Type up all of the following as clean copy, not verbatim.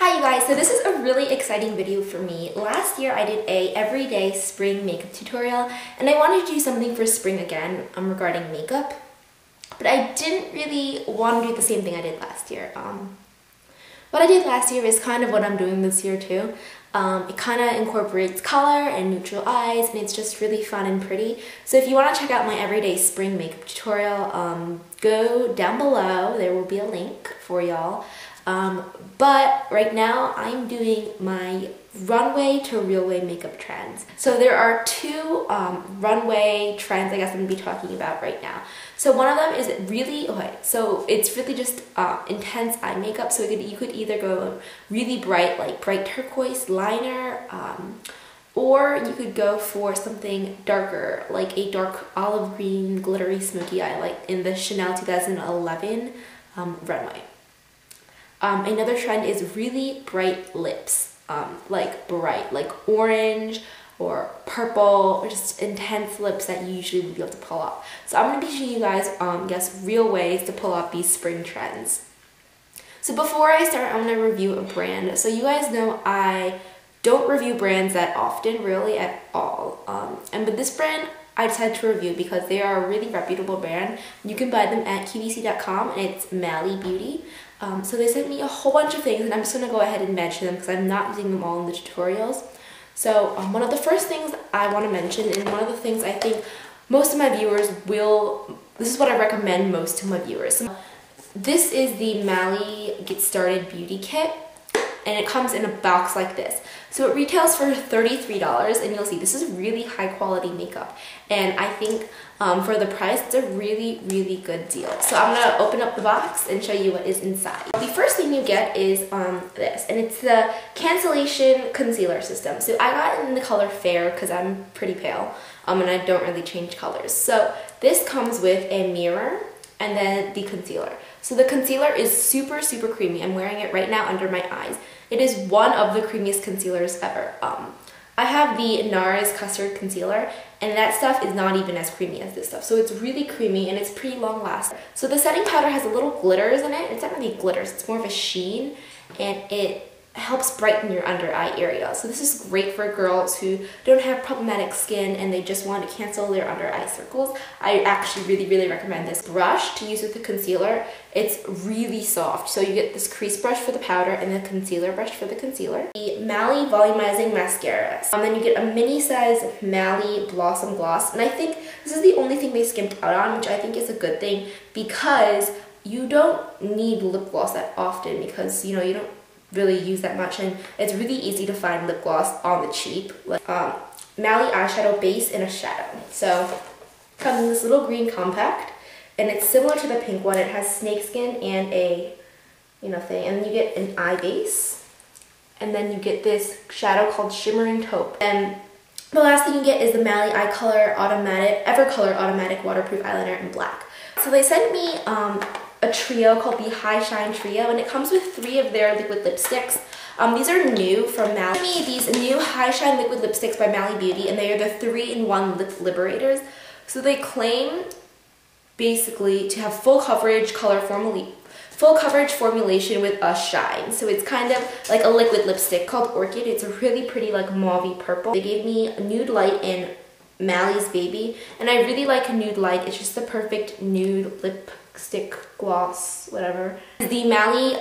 Hi you guys, so this is a really exciting video for me. Last year I did a everyday spring makeup tutorial and I wanted to do something for spring again regarding makeup, but I didn't really want to do the same thing I did last year. What I did last year is kind of what I'm doing this year too. It kind of incorporates color and neutral eyes and it's just really fun and pretty. So if you want to check out my everyday spring makeup tutorial, go down below. There will be a link for y'all. But right now I'm doing my runway to realway makeup trends. So there are two runway trends I guess I'm going to be talking about right now. So one of them is so it's really just intense eye makeup. So you could either go really bright, like bright turquoise liner, or you could go for something darker, like a dark olive green glittery smoky eye, like in the Chanel 2011 runway. Another trend is really bright lips, like orange or purple, or just intense lips that you usually would be able to pull off. So I'm going to be showing you guys, real ways to pull off these spring trends. So before I start, I'm going to review a brand. So you guys know I don't review brands that often, really at all. But this brand I decided to review because they are a really reputable brand. You can buy them at qvc.com and it's Mally Beauty. So they sent me a whole bunch of things and I'm just going to go ahead and mention them because I'm not using them all in the tutorials. So one of the first things I want to mention, and one of the things I think most of my viewers this is what I recommend most to my viewers. So this is the Mally Get Started Beauty Kit and it comes in a box like this. So it retails for $33 and you'll see this is really high quality makeup and I think for the price it's a really good deal. So I'm going to open up the box and show you what is inside. The first thing you get is this, and it's the cancellation concealer system. So I got it in the color Fair because I'm pretty pale and I don't really change colors. So this comes with a mirror and then the concealer. So the concealer is super creamy. I'm wearing it right now under my eyes. It is one of the creamiest concealers ever. I have the NARS Custard Concealer and that stuff is not even as creamy as this stuff. So it's really creamy and it's pretty long lasting. So the setting powder has a little glitters in it. It's not really glitters, it's more of a sheen and it helps brighten your under eye area. So this is great for girls who don't have problematic skin and they just want to cancel their under eye circles. I actually really recommend this brush to use with the concealer. It's really soft. So you get this crease brush for the powder and the concealer brush for the concealer. The Mally Volumizing Mascara. And then you get a mini size Mally Blossom Gloss. And I think this is the only thing they skimped out on, which I think is a good thing because you don't need lip gloss that often because you don't really use that much and it's really easy to find lip gloss on the cheap. Mally eyeshadow base in a shadow. So it comes in this little green compact and it's similar to the pink one. It has snakeskin and a thing, and then you get an eye base and then you get this shadow called Shimmering Taupe. And the last thing you get is the Mally Evercolor Automatic Waterproof Eyeliner in black. So they sent me a trio called the High Shine Trio, and it comes with 3 of their liquid lipsticks. These are new from Mally. These new High Shine liquid lipsticks by Mally Beauty, and they are the 3-in-1 lip liberators. So they claim basically to have full coverage formulation with a shine. So it's kind of like a liquid lipstick called Orchid. It's a really pretty like mauve purple. They gave me a Nude Light in Mally's Baby, and I really like Nude Light. It's just the perfect nude lipstick gloss, whatever. The Mally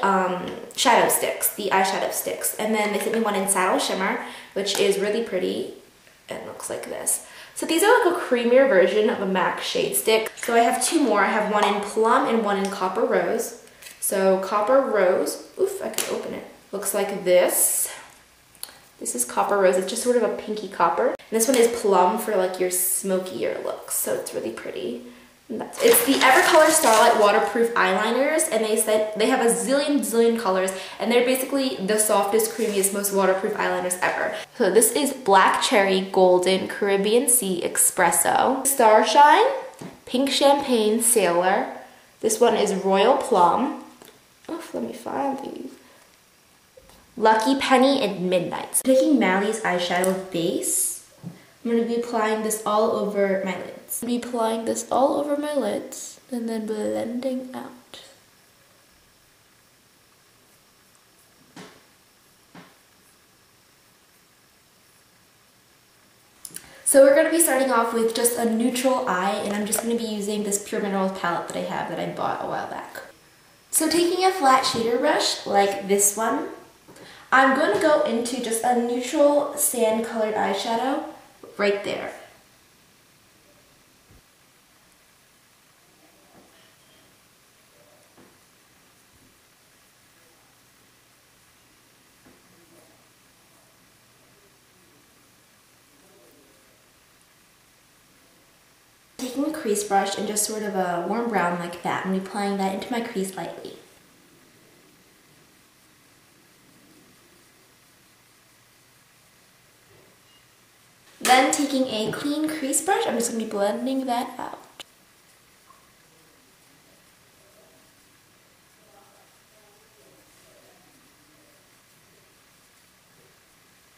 shadow sticks, the eyeshadow sticks, and then they sent me one in Saddle Shimmer, which is really pretty and looks like this. So these are like a creamier version of a MAC shade stick. So I have 2 more. I have one in Plum and one in Copper Rose. So Copper Rose, oof, I can open it. Looks like this. This is Copper Rose. It's just sort of a pinky copper. And this one is Plum for like your smokier looks. So it's really pretty. It's the Evercolor Starlight waterproof eyeliners, and they said they have a zillion colors, and they're basically the softest, creamiest, most waterproof eyeliners ever. So this is Black Cherry Golden Caribbean Sea Espresso, Starshine, Pink Champagne Sailor. This one is Royal Plum. Oh, let me find these. Lucky Penny and Midnight. Taking Mally's eyeshadow base. I'm going to be applying this all over my lids. And then blending out. So we're going to be starting off with just a neutral eye, and I'm just going to be using this Pur Minerals palette that I have that I bought a while back. So taking a flat shader brush like this one, I'm going to go into just a neutral sand colored eyeshadow right there. Taking a crease brush and just sort of a warm brown like that and applying that into my crease lightly. Then taking a clean crease brush, I'm just going to be blending that out.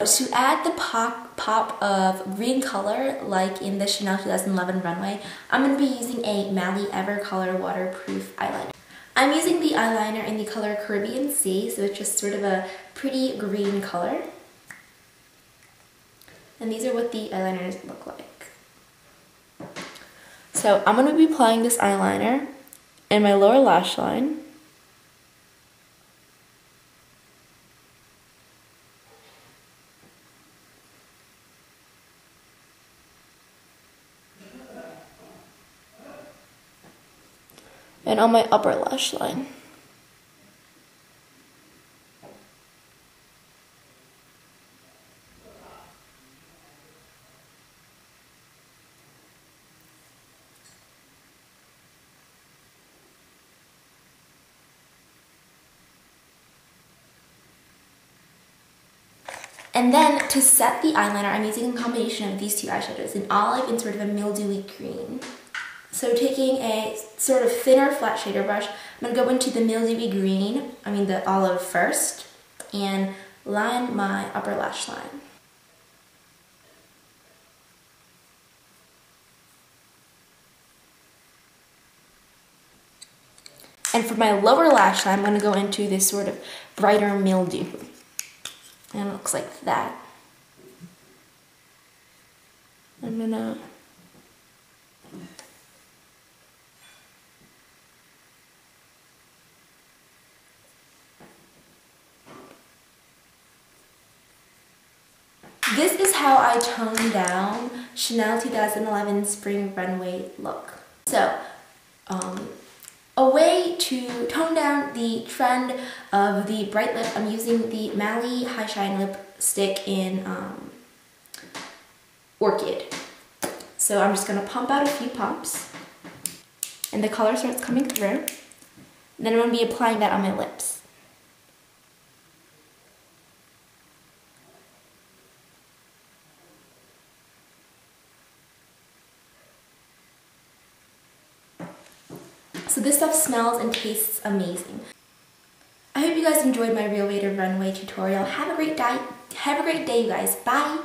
To add the pop of green color, like in the Chanel 2011 Runway, I'm going to be using a Mally Evercolor waterproof eyeliner. I'm using the eyeliner in the color Caribbean Sea, so it's just sort of a pretty green color. And these are what the eyeliners look like. So I'm going to be applying this eyeliner in my lower lash line. And on my upper lash line. And then to set the eyeliner, I'm using a combination of these two eyeshadows, an olive and sort of a mildewy green. So taking a sort of thinner flat shader brush, I'm going to go into the mildewy green, the olive first, and line my upper lash line. And for my lower lash line, I'm going to go into this sort of brighter mildew. And it looks like that. I'm gonna This is how I tone down Chanel 2011 Spring Runway look. So, a way to tone down the trend of the bright lip, I'm using the Mally High Shine Lipstick in Orchid. So I'm just going to pump out a few pumps, and the color starts coming through. And then I'm going to be applying that on my lips. So this stuff smells and tastes amazing. I hope you guys enjoyed my Real Way to Runway tutorial. Have a great day, you guys. Bye!